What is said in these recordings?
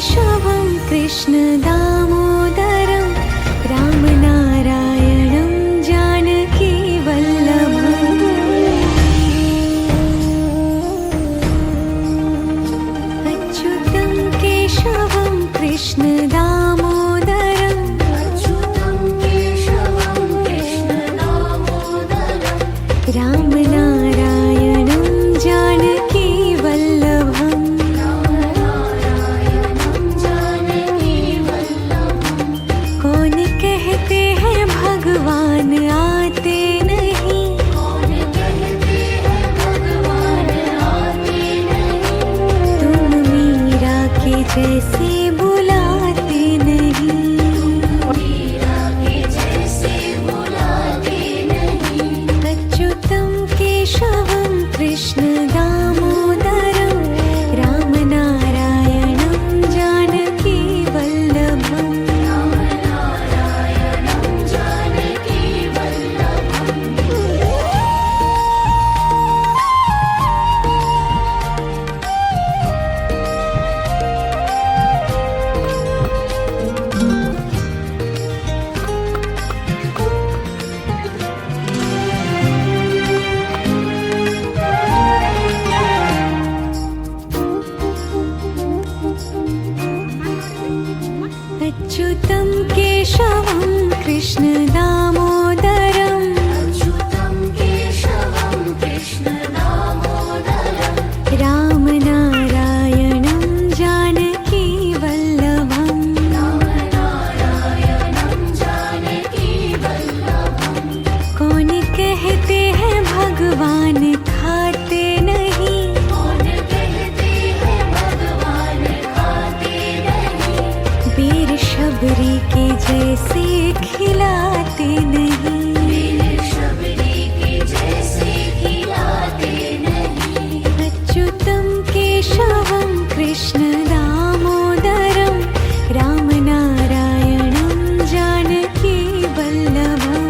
केशवं कृष्ण दामोदरं रामनारायणं जानकी वल्लभम् अच्युतं केशवं कृष्ण दामोदरं रामनारायणं जानकी वल्लभम् कौन कहते हैं भगवान आते नहीं, तुम मीरा के जैसे बुलाते नहीं। अच्युतं केशवं कृष्ण दामोदरं रामनारायणं जानकी वल्लभम् अच्युतं केशवं कृष्ण दामोदरं रामनारायणं जानकी वल्लभम् कौन कहते हैं भगवान खाते नहीं, वीर शबरी के जैसे खिलाते नहीं। अच्युतं केशवं कृष्ण दामोदरं रामनारायणं जानकी वल्लभम्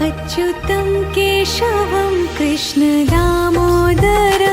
अच्युतं केशवं कृष्ण दामोदरं